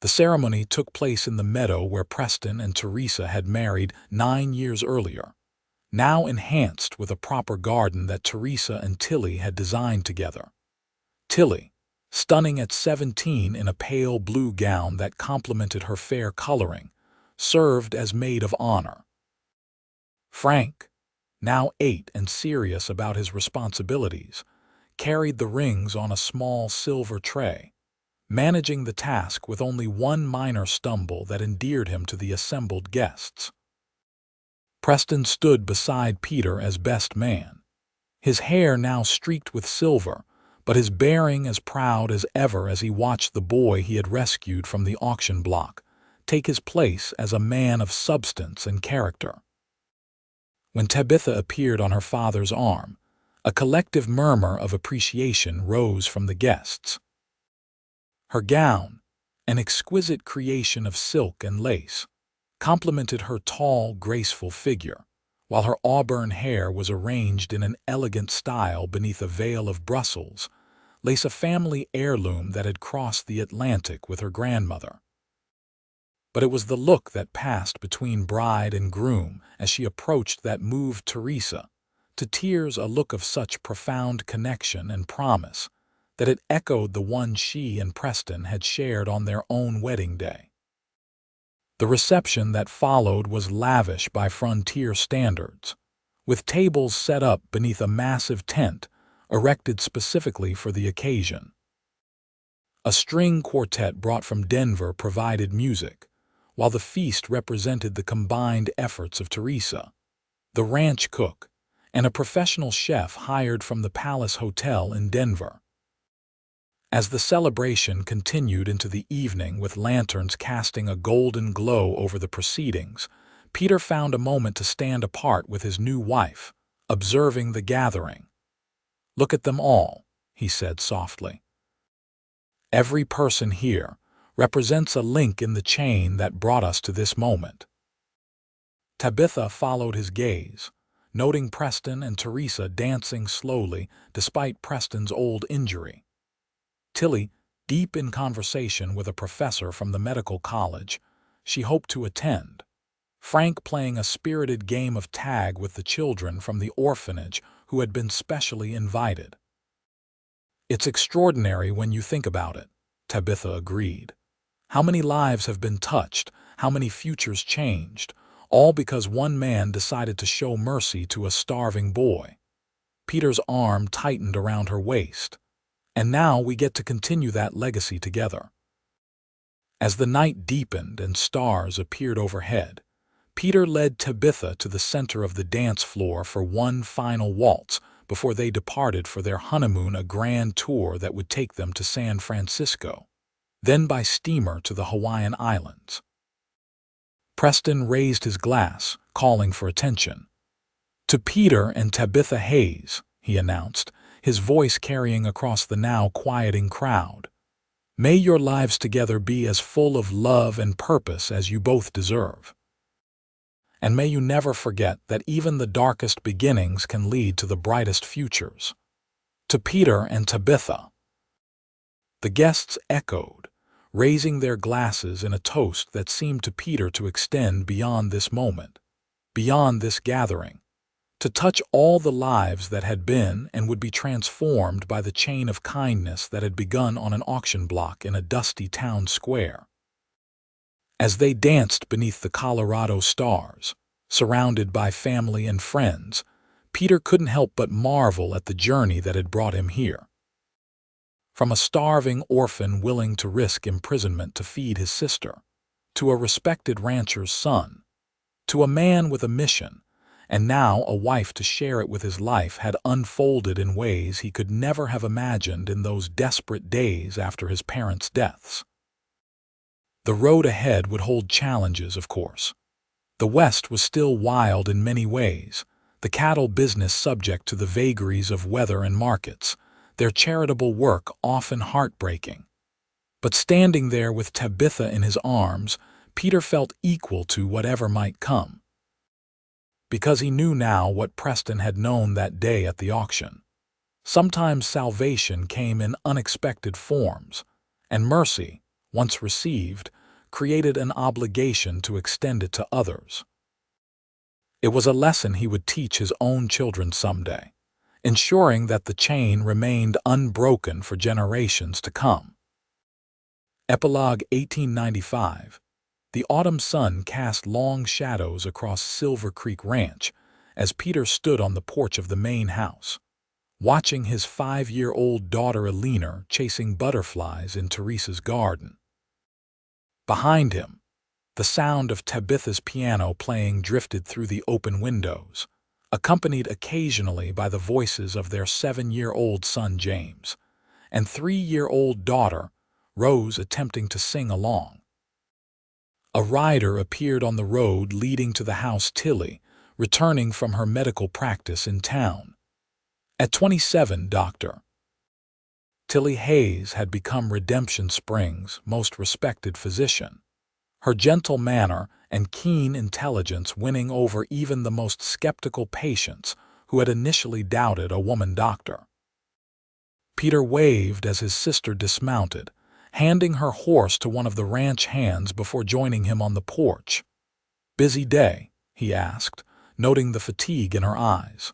The ceremony took place in the meadow where Preston and Teresa had married 9 years earlier, now enhanced with a proper garden that Teresa and Tilly had designed together. Tilly, stunning at 17 in a pale blue gown that complemented her fair coloring, served as maid of honor. Frank, now 8 and serious about his responsibilities, carried the rings on a small silver tray, managing the task with only one minor stumble that endeared him to the assembled guests. Preston stood beside Peter as best man, his hair now streaked with silver, but his bearing as proud as ever as he watched the boy he had rescued from the auction block take his place as a man of substance and character. When Tabitha appeared on her father's arm, a collective murmur of appreciation rose from the guests. Her gown, an exquisite creation of silk and lace, complemented her tall, graceful figure, while her auburn hair was arranged in an elegant style beneath a veil of Brussels lace, a family heirloom that had crossed the Atlantic with her grandmother. But it was the look that passed between bride and groom as she approached that moved Teresa to tears, a look of such profound connection and promise that it echoed the one she and Preston had shared on their own wedding day. The reception that followed was lavish by frontier standards, with tables set up beneath a massive tent erected specifically for the occasion. A string quartet brought from Denver provided music, while the feast represented the combined efforts of Teresa, the ranch cook, and a professional chef hired from the Palace Hotel in Denver. As the celebration continued into the evening with lanterns casting a golden glow over the proceedings, Peter found a moment to stand apart with his new wife, observing the gathering. "Look at them all," he said softly. "Every person here represents a link in the chain that brought us to this moment." Tabitha followed his gaze, noting Preston and Teresa dancing slowly despite Preston's old injury. Tilly, deep in conversation with a professor from the medical college she hoped to attend. Frank playing a spirited game of tag with the children from the orphanage who had been specially invited. "It's extraordinary when you think about it," Tabitha agreed. "How many lives have been touched, how many futures changed, all because one man decided to show mercy to a starving boy." Peter's arm tightened around her waist. "And now we get to continue that legacy together." As the night deepened and stars appeared overhead, Peter led Tabitha to the center of the dance floor for one final waltz before they departed for their honeymoon, a grand tour that would take them to San Francisco, then by steamer to the Hawaiian Islands. Preston raised his glass, calling for attention. "To Peter and Tabitha Hayes," he announced, his voice carrying across the now quieting crowd. "May your lives together be as full of love and purpose as you both deserve. And may you never forget that even the darkest beginnings can lead to the brightest futures." "To Peter and Tabitha." The guests echoed, raising their glasses in a toast that seemed to Peter to extend beyond this moment, beyond this gathering, to touch all the lives that had been and would be transformed by the chain of kindness that had begun on an auction block in a dusty town square. As they danced beneath the Colorado stars, surrounded by family and friends, Peter couldn't help but marvel at the journey that had brought him here. From a starving orphan willing to risk imprisonment to feed his sister, to a respected rancher's son, to a man with a mission, and now a wife to share it with, his life had unfolded in ways he could never have imagined in those desperate days after his parents' deaths. The road ahead would hold challenges, of course. The West was still wild in many ways, the cattle business subject to the vagaries of weather and markets, their charitable work often heartbreaking. But standing there with Tabitha in his arms, Peter felt equal to whatever might come. Because he knew now what Preston had known that day at the auction. Sometimes salvation came in unexpected forms, and mercy, once received, created an obligation to extend it to others. It was a lesson he would teach his own children someday, ensuring that the chain remained unbroken for generations to come. Epilogue 1895. The autumn sun cast long shadows across Silver Creek Ranch as Peter stood on the porch of the main house, watching his 5-year-old daughter Alina chasing butterflies in Teresa's garden. Behind him, the sound of Tabitha's piano playing drifted through the open windows, accompanied occasionally by the voices of their 7-year-old son James and 3-year-old daughter Rose attempting to sing along. A rider appeared on the road leading to the house, Tilly, returning from her medical practice in town. At 27, Dr. Tilly Hayes had become Redemption Springs' most respected physician, her gentle manner and keen intelligence winning over even the most skeptical patients who had initially doubted a woman doctor. Peter waved as his sister dismounted, handing her horse to one of the ranch hands before joining him on the porch. "Busy day?" he asked, noting the fatigue in her eyes.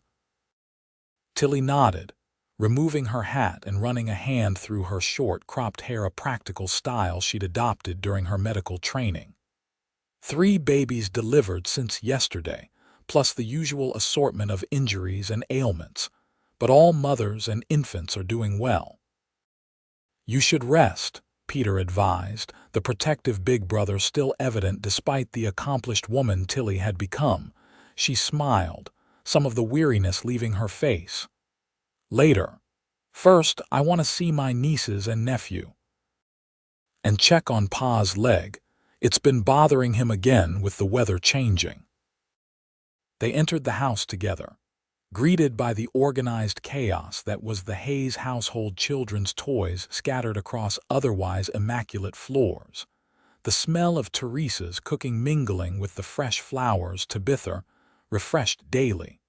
Tilly nodded, removing her hat and running a hand through her short, cropped hair, a practical style she'd adopted during her medical training. 3 babies delivered since yesterday, plus the usual assortment of injuries and ailments, but all mothers and infants are doing well. "You should rest," Peter advised, the protective big brother still evident despite the accomplished woman Tilly had become. She smiled, some of the weariness leaving her face. "Later," First, I want to see my nieces and nephew. And check on Pa's leg. It's been bothering him again with the weather changing. They entered the house together, greeted by the organized chaos that was the Hayes household, children's toys scattered across otherwise immaculate floors, the smell of Teresa's cooking mingling with the fresh flowers Tabitha refreshed daily,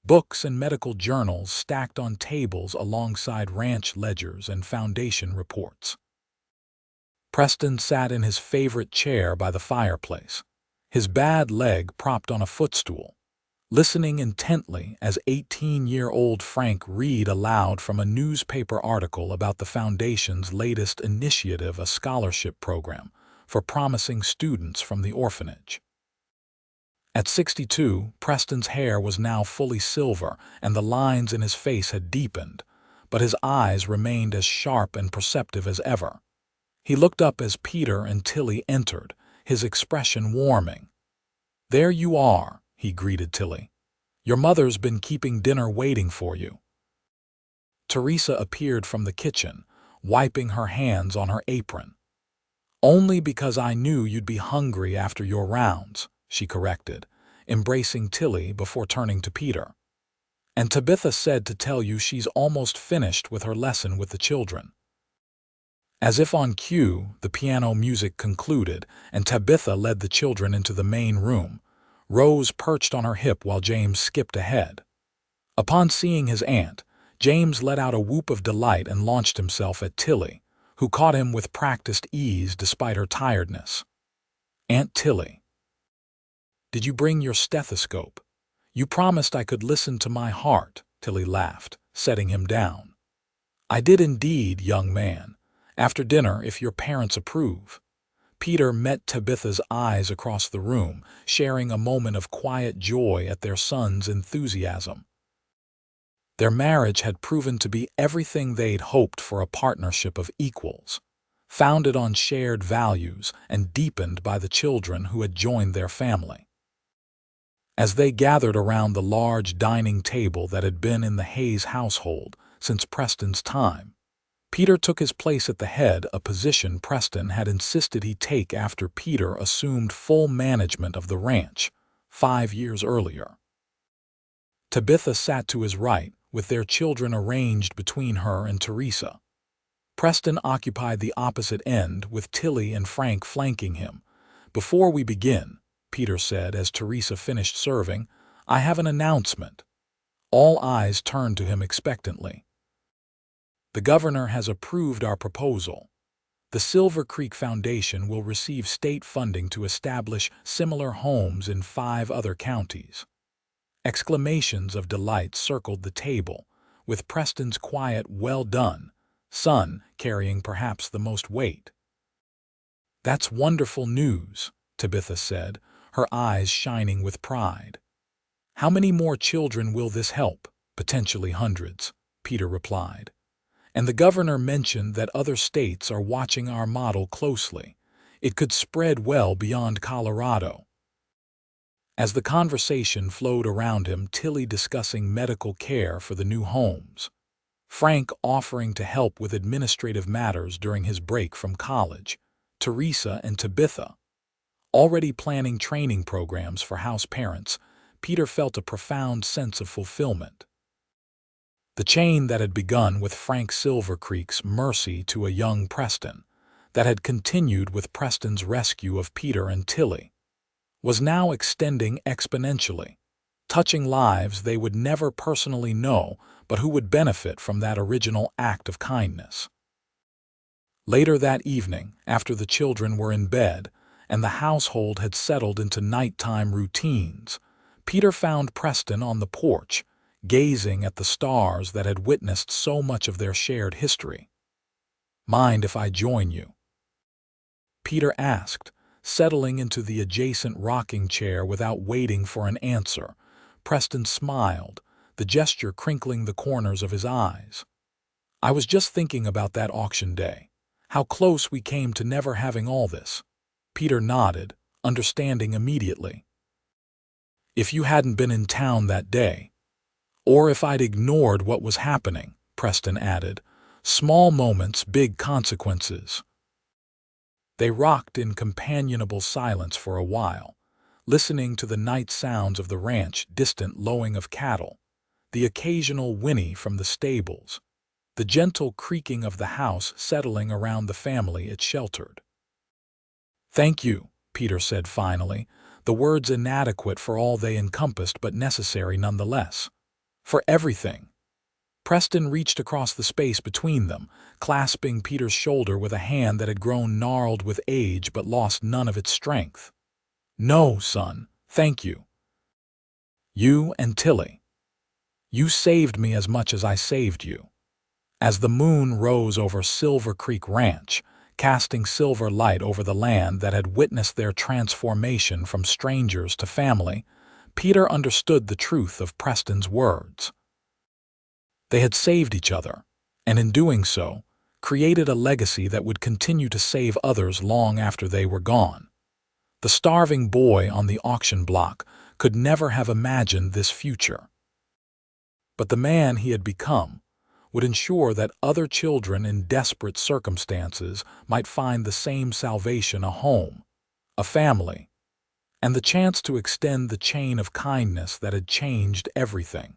books and medical journals stacked on tables alongside ranch ledgers and foundation reports. Preston sat in his favorite chair by the fireplace, his bad leg propped on a footstool, listening intently as 18-year-old Frank read aloud from a newspaper article about the Foundation's latest initiative, a scholarship program for promising students from the orphanage. At 62, Preston's hair was now fully silver and the lines in his face had deepened, but his eyes remained as sharp and perceptive as ever. He looked up as Peter and Tilly entered, his expression warming. "There you are," he greeted Tilly. "Your mother's been keeping dinner waiting for you." Teresa appeared from the kitchen, wiping her hands on her apron. "Only because I knew you'd be hungry after your rounds," she corrected, embracing Tilly before turning to Peter. "And Tabitha said to tell you she's almost finished with her lesson with the children." As if on cue, the piano music concluded, and Tabitha led the children into the main room, Rose perched on her hip while James skipped ahead. Upon seeing his aunt, James let out a whoop of delight and launched himself at Tilly, who caught him with practiced ease despite her tiredness. "Aunt Tilly, did you bring your stethoscope? You promised I could listen to my heart," Tilly laughed, setting him down. "I did indeed, young man. After dinner, if your parents approve." Peter met Tabitha's eyes across the room, sharing a moment of quiet joy at their son's enthusiasm. Their marriage had proven to be everything they'd hoped for, a partnership of equals, founded on shared values and deepened by the children who had joined their family. As they gathered around the large dining table that had been in the Hayes household since Preston's time, Peter took his place at the head, a position Preston had insisted he take after Peter assumed full management of the ranch 5 years earlier. Tabitha sat to his right, with their children arranged between her and Teresa. Preston occupied the opposite end, with Tilly and Frank flanking him. "Before we begin," Peter said as Teresa finished serving, "I have an announcement." All eyes turned to him expectantly. "The governor has approved our proposal. The Silver Creek Foundation will receive state funding to establish similar homes in 5 other counties." Exclamations of delight circled the table, with Preston's quiet "well done, son" carrying perhaps the most weight. "That's wonderful news," Tabitha said, her eyes shining with pride. "How many more children will this help?" "Potentially hundreds," Peter replied. "And the governor mentioned that other states are watching our model closely. It could spread well beyond Colorado." As the conversation flowed around him, Tilly discussing medical care for the new homes, Frank offering to help with administrative matters during his break from college, Teresa and Tabitha already planning training programs for house parents, Peter felt a profound sense of fulfillment. The chain that had begun with Frank Silver Creek's mercy to a young Preston, that had continued with Preston's rescue of Peter and Tilly, was now extending exponentially, touching lives they would never personally know but who would benefit from that original act of kindness. Later that evening, after the children were in bed and the household had settled into nighttime routines, Peter found Preston on the porch, gazing at the stars that had witnessed so much of their shared history. "Mind if I join you?" Peter asked, settling into the adjacent rocking chair without waiting for an answer. Preston smiled, the gesture crinkling the corners of his eyes. "I was just thinking about that auction day, how close we came to never having all this." Peter nodded, understanding immediately. "If you hadn't been in town that day, or if I'd ignored what was happening," Preston added. Small moments, big consequences. They rocked in companionable silence for a while, listening to the night sounds of the ranch, distant lowing of cattle, the occasional whinny from the stables, the gentle creaking of the house settling around the family it sheltered. "Thank you," Peter said finally, the words inadequate for all they encompassed but necessary nonetheless. "For everything." Preston reached across the space between them, clasping Peter's shoulder with a hand that had grown gnarled with age but lost none of its strength. "No, son, thank you. You and Tilly. You saved me as much as I saved you." As the moon rose over Silver Creek Ranch, casting silver light over the land that had witnessed their transformation from strangers to family, Peter understood the truth of Preston's words. They had saved each other, and in doing so, created a legacy that would continue to save others long after they were gone. The starving boy on the auction block could never have imagined this future. But the man he had become would ensure that other children in desperate circumstances might find the same salvation, a home, a family, and the chance to extend the chain of kindness that had changed everything.